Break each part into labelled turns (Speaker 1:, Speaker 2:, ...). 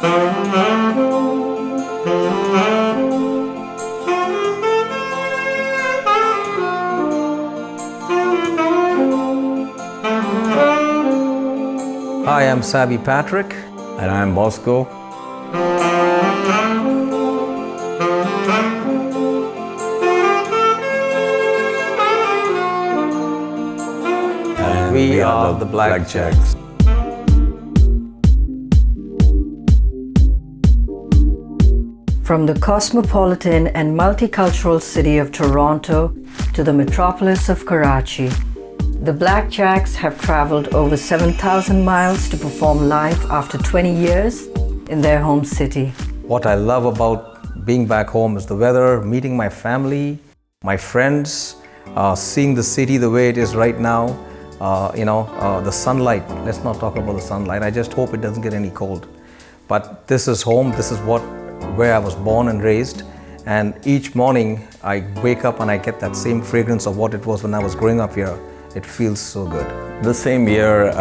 Speaker 1: Hi, I'm Sabi Patrick.
Speaker 2: And I'm Bosco. And
Speaker 1: We are the Blackjacks.
Speaker 3: From the cosmopolitan and multicultural city of Toronto to the metropolis of Karachi, the Blackjacks have traveled over 7,000 miles to perform live after 20 years in their home city.
Speaker 1: What I love about being back home is the weather, meeting my family, my friends, seeing the city the way it is right now. The sunlight. Let's not talk about the sunlight. I just hope it doesn't get any cold. But this is home. This is where I was born and raised. And each morning I wake up and I get that same fragrance of what it was when I was growing up here. It feels so good.
Speaker 2: The same year,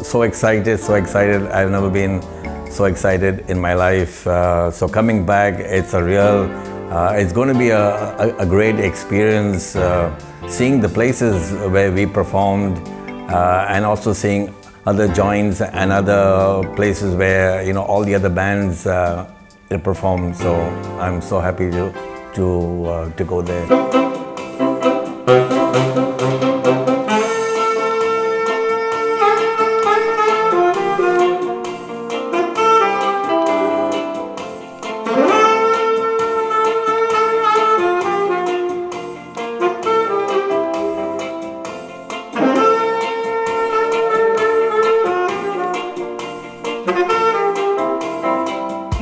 Speaker 2: so excited. I've never been so excited in my life. So coming back, it's going to be a great experience, seeing the places where we performed, and also seeing other joints and other places where all the other bands performed. So I'm so happy to go there.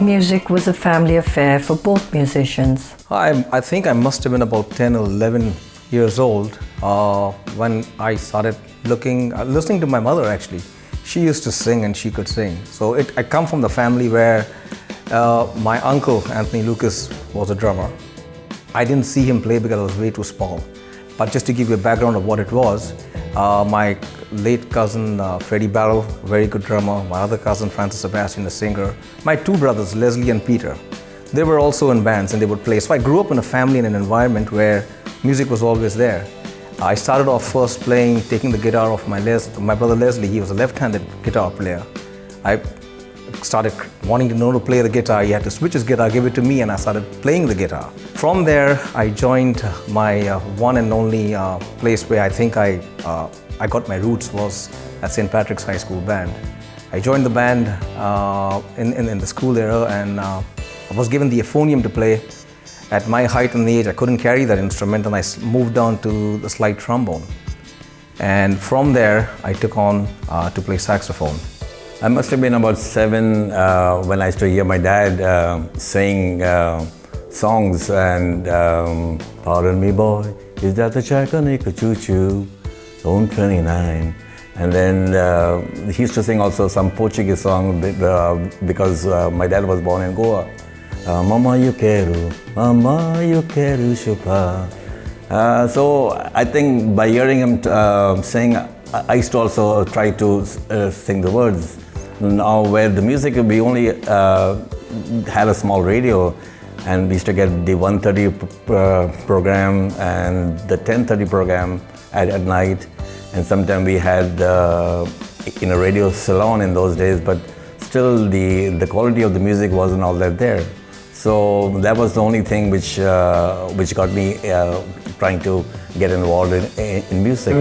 Speaker 3: Music was a family affair for both musicians.
Speaker 1: I think I must have been about 10 or 11 years old when I started listening to my mother actually. She used to sing and she could sing. So I come from the family where my uncle, Anthony Lucas, was a drummer. I didn't see him play because I was way too small. But just to give you a background of what it was, my late cousin Freddie Barrel, very good drummer, my other cousin Francis Sebastian, a singer, my two brothers Leslie and Peter, they were also in bands and they would play. So I grew up in a family and an environment where music was always there. I started off first taking the guitar off my brother Leslie. He was a left-handed guitar player. I started wanting to know to play the guitar. He had to switch his guitar, give it to me, and I started playing the guitar. From there, I joined my one and only place where I think I got my roots was at St. Patrick's High School band. I joined the band in the school era, and I was given the euphonium to play. At my height and age, I couldn't carry that instrument, and I moved down to the slide trombone. And from there, I took on to play saxophone.
Speaker 2: I must have been about 7 when I used to hear my dad sing songs, and pardon me boy, is that the Chakanika choo-choo on 29? And then he used to sing also some Portuguese song because my dad was born in Goa. Mama eu quero chupar. So I think by hearing him sing, I used to also try to sing the words. Now where the music, we only had a small radio, and we used to get the 1:30 program and the 10:30 program at night, and sometimes we had in a radio salon in those days, but still the quality of the music wasn't all that there. So that was the only thing which got me trying to get involved in music.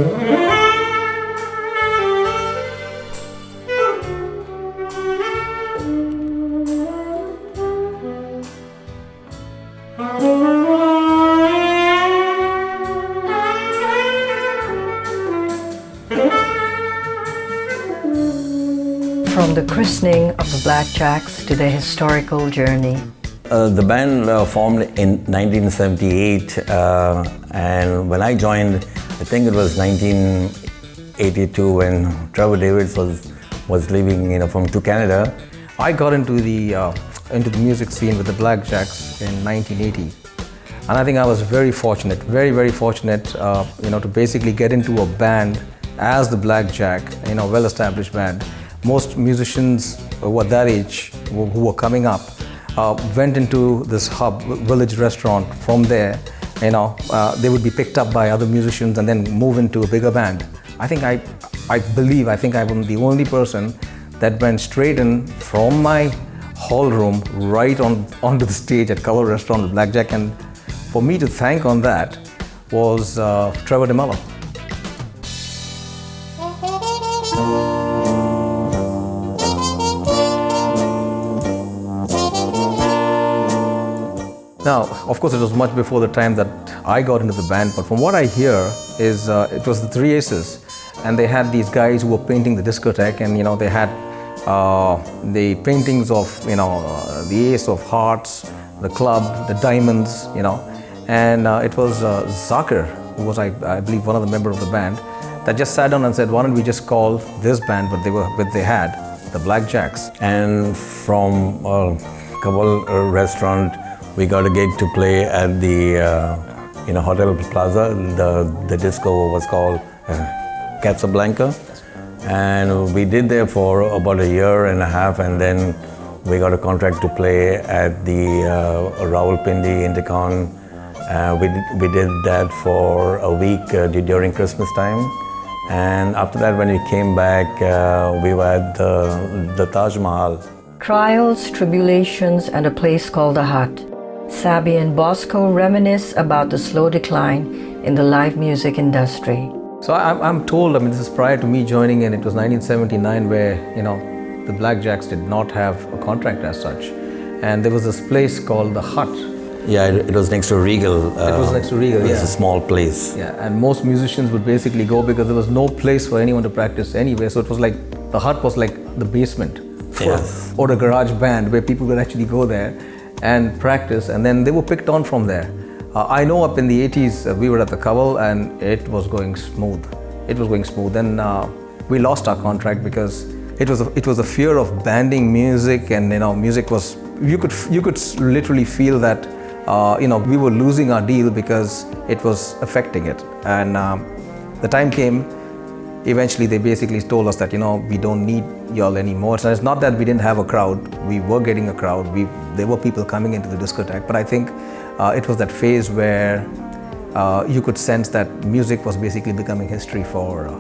Speaker 3: From the christening of the Blackjacks to their historical journey.
Speaker 2: The band formed in 1978, and when I joined, I think it was 1982 when Trevor Davids was leaving, to Canada.
Speaker 1: I got into the music scene with the Blackjacks in 1980, and I think I was very fortunate, very fortunate, to basically get into a band as the Blackjack, well-established band. most musicians who were that age, who were coming up, went into this hub, village restaurant. From there, they would be picked up by other musicians and then move into a bigger band. I think I am the only person that went straight in from my hall room right onto the stage at Cover Restaurant with Blackjack, and for me to thank on that was Trevor DeMello. Now, of course, it was much before the time that I got into the band, but from what I hear is it was the Three Aces, and they had these guys who were painting the discotheque, and they had the paintings of the Ace of Hearts, the club, the diamonds, and it was Zakir, who was I believe one of the members of the band, that just sat down and said, why don't we just call this band what they had, the Blackjacks.
Speaker 2: And from Kabul restaurant, we got a gig to play at the Hotel Plaza. The disco was called Casablanca, and we did there for about a year and a half, and then we got a contract to play at the Rawalpindi Intercon. We did that for a week during Christmas time, and after that, when we came back, we were at the Taj Mahal.
Speaker 3: Trials, tribulations, and a place called the Hut. Sabi and Bosco reminisce about the slow decline in the live music industry.
Speaker 1: So I'm told, this is prior to me joining in, it was 1979 where, the Blackjacks did not have a contract as such. And there was this place called the Hut.
Speaker 2: Yeah, it was next to Regal.
Speaker 1: It was next to Regal,
Speaker 2: It was a small place.
Speaker 1: Yeah, and most musicians would basically go because there was no place for anyone to practice anyway. So it was like, the Hut was like the basement or a garage band where people could actually go there and practice, and then they were picked on from there. I know up in the 80s we were at the Kabul and it was going smooth. Then we lost our contract because it was a fear of banning music, and music was, you could literally feel that we were losing our deal because it was affecting it. And the time came. Eventually, they basically told us that we don't need y'all anymore. So it's not that we didn't have a crowd. We were getting a crowd. There were people coming into the discotheque. But I think it was that phase where you could sense that music was basically becoming history for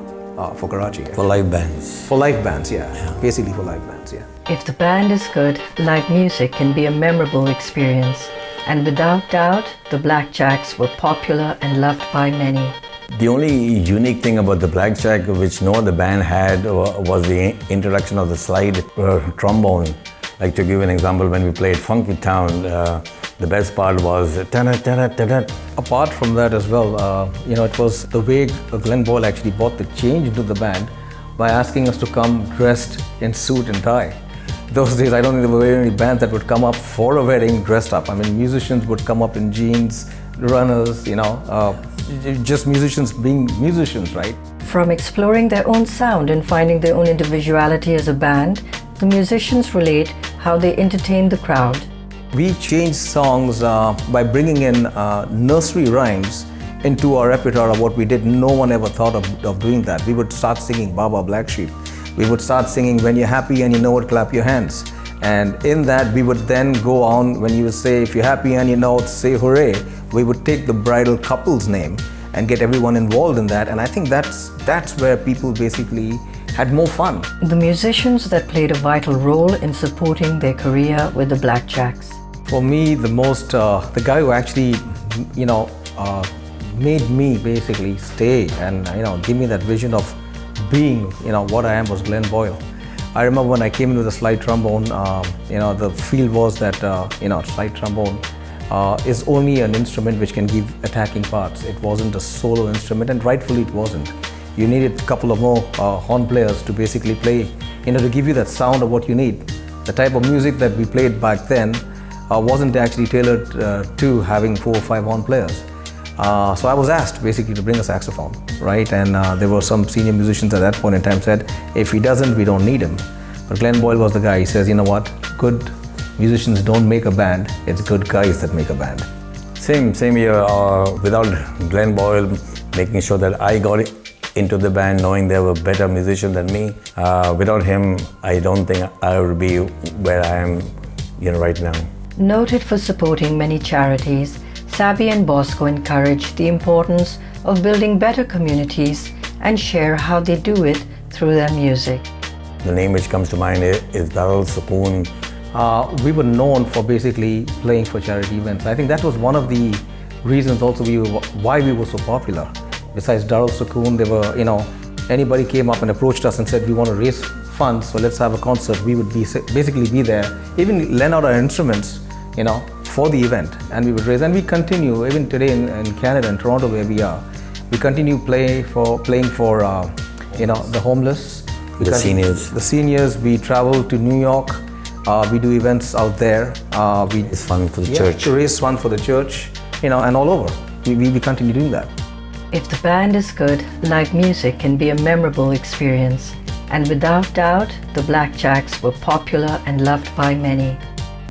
Speaker 1: Karachi.
Speaker 2: For live bands.
Speaker 1: For live bands, yeah. Basically for live bands, yeah.
Speaker 3: If the band is good, live music can be a memorable experience. And without doubt, the Blackjacks were popular and loved by many.
Speaker 2: The only unique thing about the Blackjack, which no other band had, was the introduction of the slide trombone. Like, to give an example, when we played Funky Town, the best part was ta-da-ta-da-ta-da.
Speaker 1: Apart from that as well, it was the way Glenn Boyle actually brought the change into the band by asking us to come dressed in suit and tie. Those days, I don't think there were very many bands that would come up for a wedding dressed up. Musicians would come up in jeans, runners, just musicians being musicians, right?
Speaker 3: From exploring their own sound and finding their own individuality as a band, the musicians relate how they entertain the crowd.
Speaker 1: We changed songs by bringing in nursery rhymes into our repertoire of what we did. No one ever thought of doing that. We would start singing Baba Black Sheep. We would start singing When You're Happy and You Know It, Clap Your Hands. And in that, we would then go on, when you would say, if you're happy and you know it, say hooray. We would take the bridal couple's name and get everyone involved in that. And I think that's where people basically had more fun.
Speaker 3: The musicians that played a vital role in supporting their career with the Blackjacks.
Speaker 1: For me, the guy who actually, made me basically stay and, give me that vision of being, what I am was Glenn Boyle. I remember when I came in with a slide trombone, the feel was that, slide trombone is only an instrument which can give attacking parts. It wasn't a solo instrument, and rightfully it wasn't. You needed a couple of more horn players to basically play, to give you that sound of what you need. The type of music that we played back then wasn't actually tailored to having 4 or 5 horn players. So I was asked basically to bring a saxophone, right? And there were some senior musicians at that point in time said, if he doesn't, we don't need him. But Glenn Boyle was the guy. He says, you know what? Good musicians don't make a band. It's good guys that make a band.
Speaker 2: Same here. Without Glenn Boyle making sure that I got into the band, knowing they were a better musician than me. Without him, I don't think I would be where I am, right now.
Speaker 3: Noted for supporting many charities, Sabi and Bosco encourage the importance of building better communities and share how they do it through their music.
Speaker 2: The name which comes to mind is Darul Sukoon.
Speaker 1: We were known for basically playing for charity events. I think that was one of the reasons also why we were so popular. Besides Darul Sukoon, there were, anybody came up and approached us and said, we want to raise funds, so let's have a concert. We would basically be there, even lend out our instruments, for the event, and we would raise. And we continue, even today in Canada, in Toronto where we are, we continue playing for the homeless.
Speaker 2: The seniors.
Speaker 1: The seniors, we travel to New York, we do events out there.
Speaker 2: It's fun for the church.
Speaker 1: To raise fund for the church, and all over. We continue doing that.
Speaker 3: If the band is good, live music can be a memorable experience. And without doubt, the Blackjacks were popular and loved by many.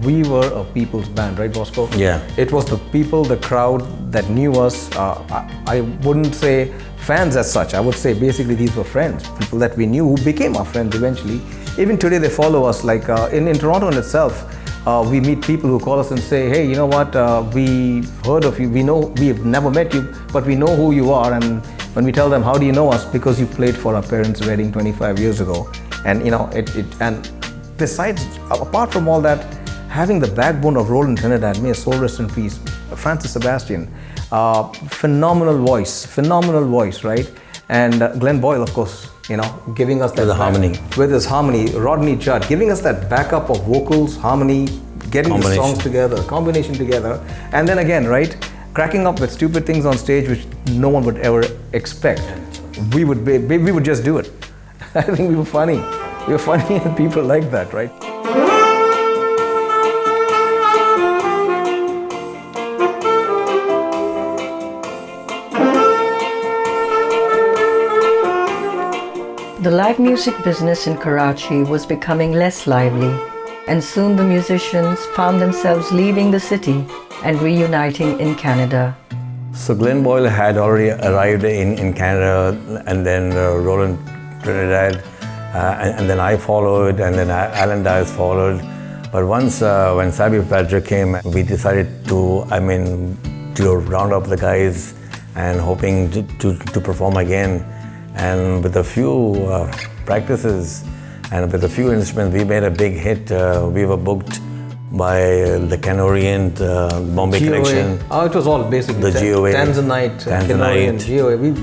Speaker 1: We were a people's band, right, Bosco?
Speaker 2: Yeah.
Speaker 1: It was the people, the crowd that knew us. I wouldn't say fans as such. I would say basically these were friends, people that we knew who became our friends eventually. Even today they follow us. Like in Toronto in itself, we meet people who call us and say, hey, you know what, we've heard of you. We've never met you, but we know who you are. And when we tell them, how do you know us? Because you played for our parents' wedding 25 years ago. And and besides, apart from all that, having the backbone of Roland Trinidad, may his soul rest in peace, Francis Sebastian, phenomenal voice, right? And Glenn Boyle, of course, giving us that
Speaker 2: harmony.
Speaker 1: With his harmony, Rodney Judd, giving us that backup of vocals, harmony, getting the songs together, combination together, and then again, right, cracking up with stupid things on stage which no one would ever expect. We would just do it. I think we were funny. We were funny and people like that, right?
Speaker 3: The live music business in Karachi was becoming less lively, and soon the musicians found themselves leaving the city and reuniting in Canada.
Speaker 2: So Glenn Boyle had already arrived in Canada, and then Roland Trinidad, and then I followed, and then Alan Dias followed. But once when Sabi Patrick came, we decided to round up the guys and hoping to perform again. And with a few practices and with a few instruments, we made a big hit. We were booked by the Canorient, Bombay
Speaker 1: GOA.
Speaker 2: Connection.
Speaker 1: It was all basically
Speaker 2: the GOA.
Speaker 1: Tanzanite, Canorient, GOA.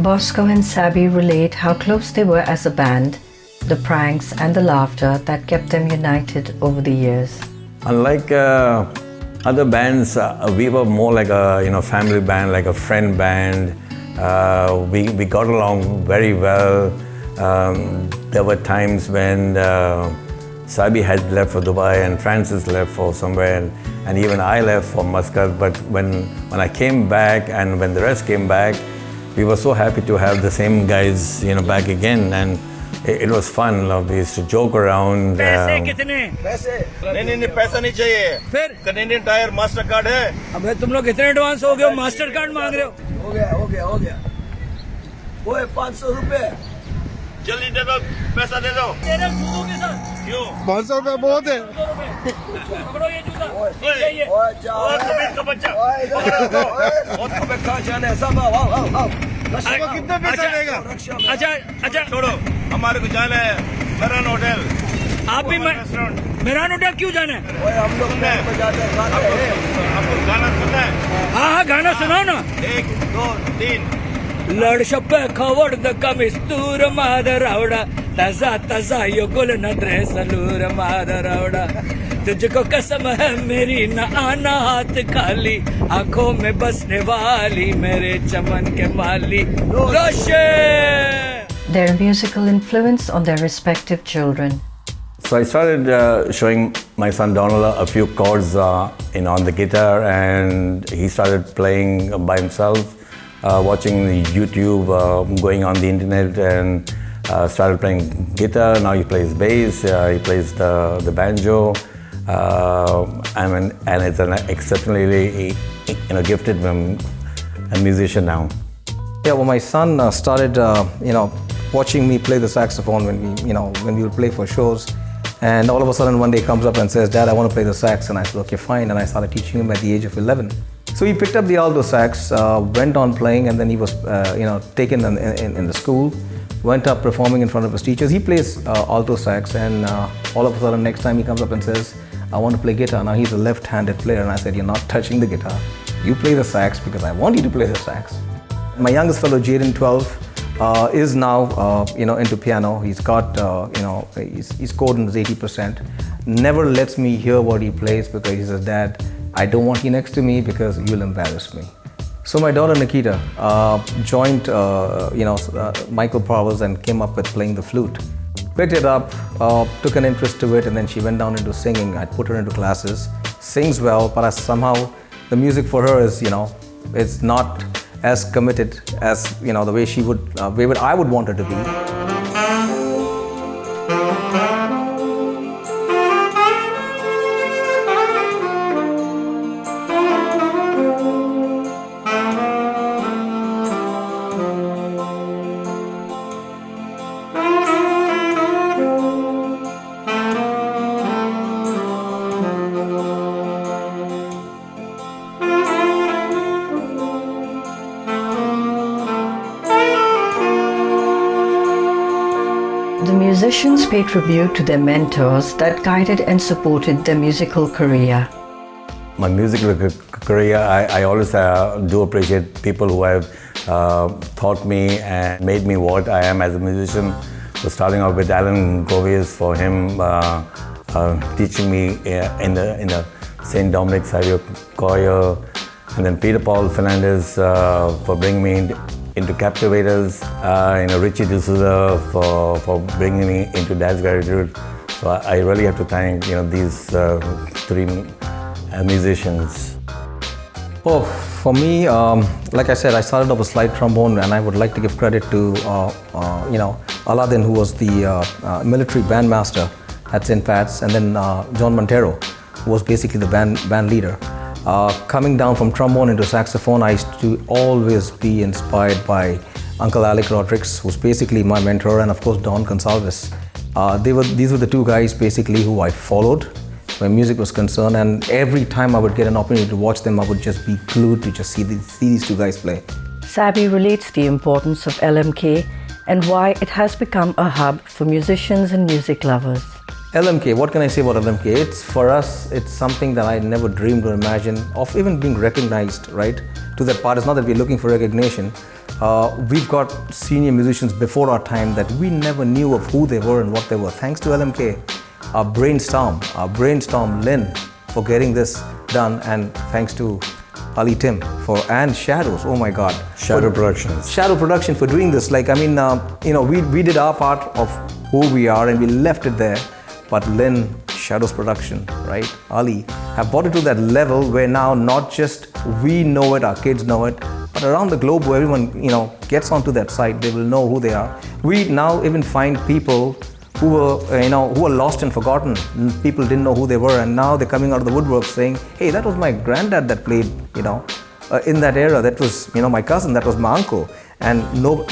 Speaker 3: Bosco and Sabi relate how close they were as a band, the pranks and the laughter that kept them united over the years.
Speaker 2: Unlike other bands, we were more like a family band, like a friend band. We got along very well. There were times when Sabi had left for Dubai and Francis left for somewhere, and even I left for Muscat. But when I came back and when the rest came back, we were so happy to have the same guys, back again, and it was fun. We used to joke around.
Speaker 4: पैसे कितने? पैसे? नहीं पैसा नहीं चाहिए. फिर? Canadian Tire master card है. अबे तुम लोग इतने एडवांस हो गए हो, मास्टर कार्ड मांग रहे हो? हो गया. वो है 500 रुपए. जल्दी दे दो, पैसा दे दो. तेरे जूतों के साथ. क्यों? 500 रुपए बहुत है. पकड़ो ये जूता. ये. ओए कबीर का बच्चा. बहुत कबीर कहाँ जाना है? सब आओ. कितने पैसे देगा? अच्छा छोड़ो. हमारे को जाना है मेरान होटल. आप भी मेरान होटल क्यों जाना है? हम लोग आपको गाना सुनना है? हाँ गाना सुनाओ ना. 1 2 3 लड़शप्पे खवड़ द कमिस्तूर मादरावड़ा ताजा यो गुल न ड्रेस लूर मादरावड़ा तुझको कसम है मेरी न आना हाथ खाली आंखों में बसने वाली मेरे चमन के माली रोशे.
Speaker 3: Their musical influence on their respective children.
Speaker 2: So I started showing my son Donald a few chords on the guitar, and he started playing by himself. Watching YouTube, going on the internet, and started playing guitar. Now he plays bass, he plays the banjo, and it's an exceptionally gifted musician now.
Speaker 1: Yeah, well, my son started, watching me play the saxophone when we would play for shows. And all of a sudden, one day comes up and says, "Dad, I want to play the sax." And I said, "Okay, fine." And I started teaching him at the age of 11. So he picked up the alto sax, went on playing, and then he was, taken in the school, went up performing in front of his teachers. He plays alto sax, and all of a sudden, next time he comes up and says, "I want to play guitar." Now he's a left-handed player, and I said, "You're not touching the guitar. You play the sax because I want you to play the sax." My youngest fellow, Jaden, 12, is now into piano. He's got he's scored in his 80%. Never lets me hear what he plays because he says, "Dad, I don't want you next to me because you'll embarrass me." So my daughter Nikita joined Michael Powers and came up with playing the flute. Picked it up, took an interest to it, and then she went down into singing. I put her into classes. Sings well, but somehow the music for her is it's not as committed as the way she would, I would want her to be.
Speaker 3: The musicians pay tribute to their mentors that guided and supported their musical career.
Speaker 2: My musical career, I always do appreciate people who have taught me and made me what I am as a musician. So starting off with Gouveia, for him teaching me in the St. Dominic Saviour choir, and then Peter Paul Fernandez for bringing me into Captivators, Richie D'Souza for bringing me into Dad's Gratitude. So I really have to thank these three musicians.
Speaker 1: Oh, for me, like I said, I started off with slide trombone, and I would like to give credit to Aladdin, who was the military bandmaster at St. Pat's, and then John Montero, who was basically the band leader. Coming down from trombone into saxophone, I used to always be inspired by Uncle Alec Rodriguez, who's basically my mentor, and of course Don Gonsalves. These were the two guys basically who I followed when music was concerned, and every time I would get an opportunity to watch them, I would just be glued to just see these two guys play.
Speaker 3: Sabi relates the importance of LMK and why it has become a hub for musicians and music lovers.
Speaker 1: LMK, what can I say about LMK? For us, it's something that I never dreamed or imagined of even being recognized, right? To that part, it's not that we're looking for recognition. We've got senior musicians before our time that we never knew of who they were and what they were. Thanks to LMK, our brainstorm Lynn for getting this done, and thanks to Ali Tim and Shadows, oh my God.
Speaker 2: Shadow Productions.
Speaker 1: Shadow Production for doing this. We did our part of who we are and we left it there. But Lynn, Shadows Production, right, Ali, have brought it to that level where now not just we know it, our kids know it, but around the globe where everyone, gets onto that site, they will know who they are. We now even find people who were lost and forgotten. People didn't know who they were, and now they're coming out of the woodwork saying, "Hey, that was my granddad that played, in that era. That was, my cousin, that was my uncle." And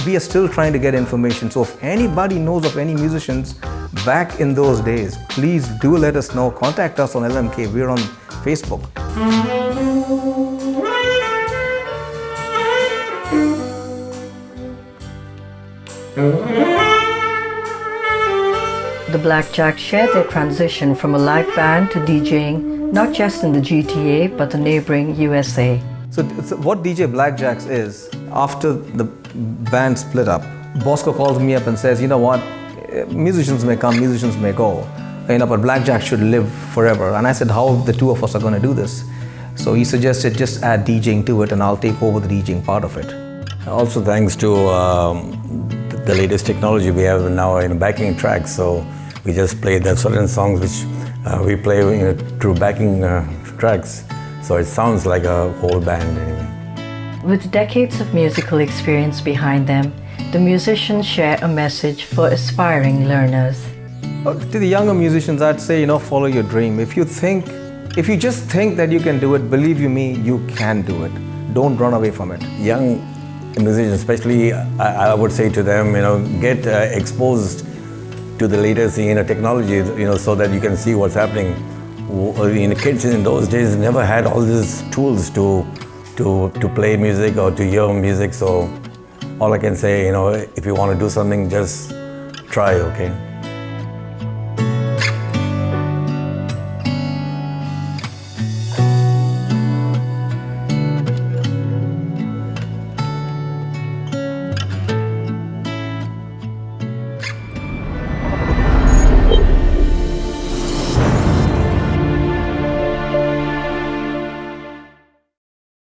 Speaker 1: we are still trying to get information. So if anybody knows of any musicians back in those days, please do let us know. Contact us on LMK. We're on Facebook.
Speaker 3: The Blackjacks share their transition from a live band to DJing, not just in the GTA, but the neighboring USA.
Speaker 1: So what DJ Blackjacks is, after the band split up, Bosco calls me up and says, "You know what, musicians may come, musicians may go, but Blackjacks should live forever." And I said, "How the two of us are going to do this?" So he suggested just add DJing to it and I'll take over the DJing part of it.
Speaker 2: Also thanks to the latest technology we have now in backing tracks, so we just play the certain songs which we play through backing tracks, so it sounds like a whole band anyway.
Speaker 3: With decades of musical experience behind them, the musicians share a message for aspiring learners.
Speaker 1: To the younger musicians, I'd say, follow your dream. If you just think that you can do it, believe you me, you can do it. Don't run away from it.
Speaker 2: Young musicians, especially, I would say to them, get exposed to the latest technology, so that you can see what's happening. Kids in those days never had all these tools to play music or to hear music. So all I can say, if you want to do something, just try, okay?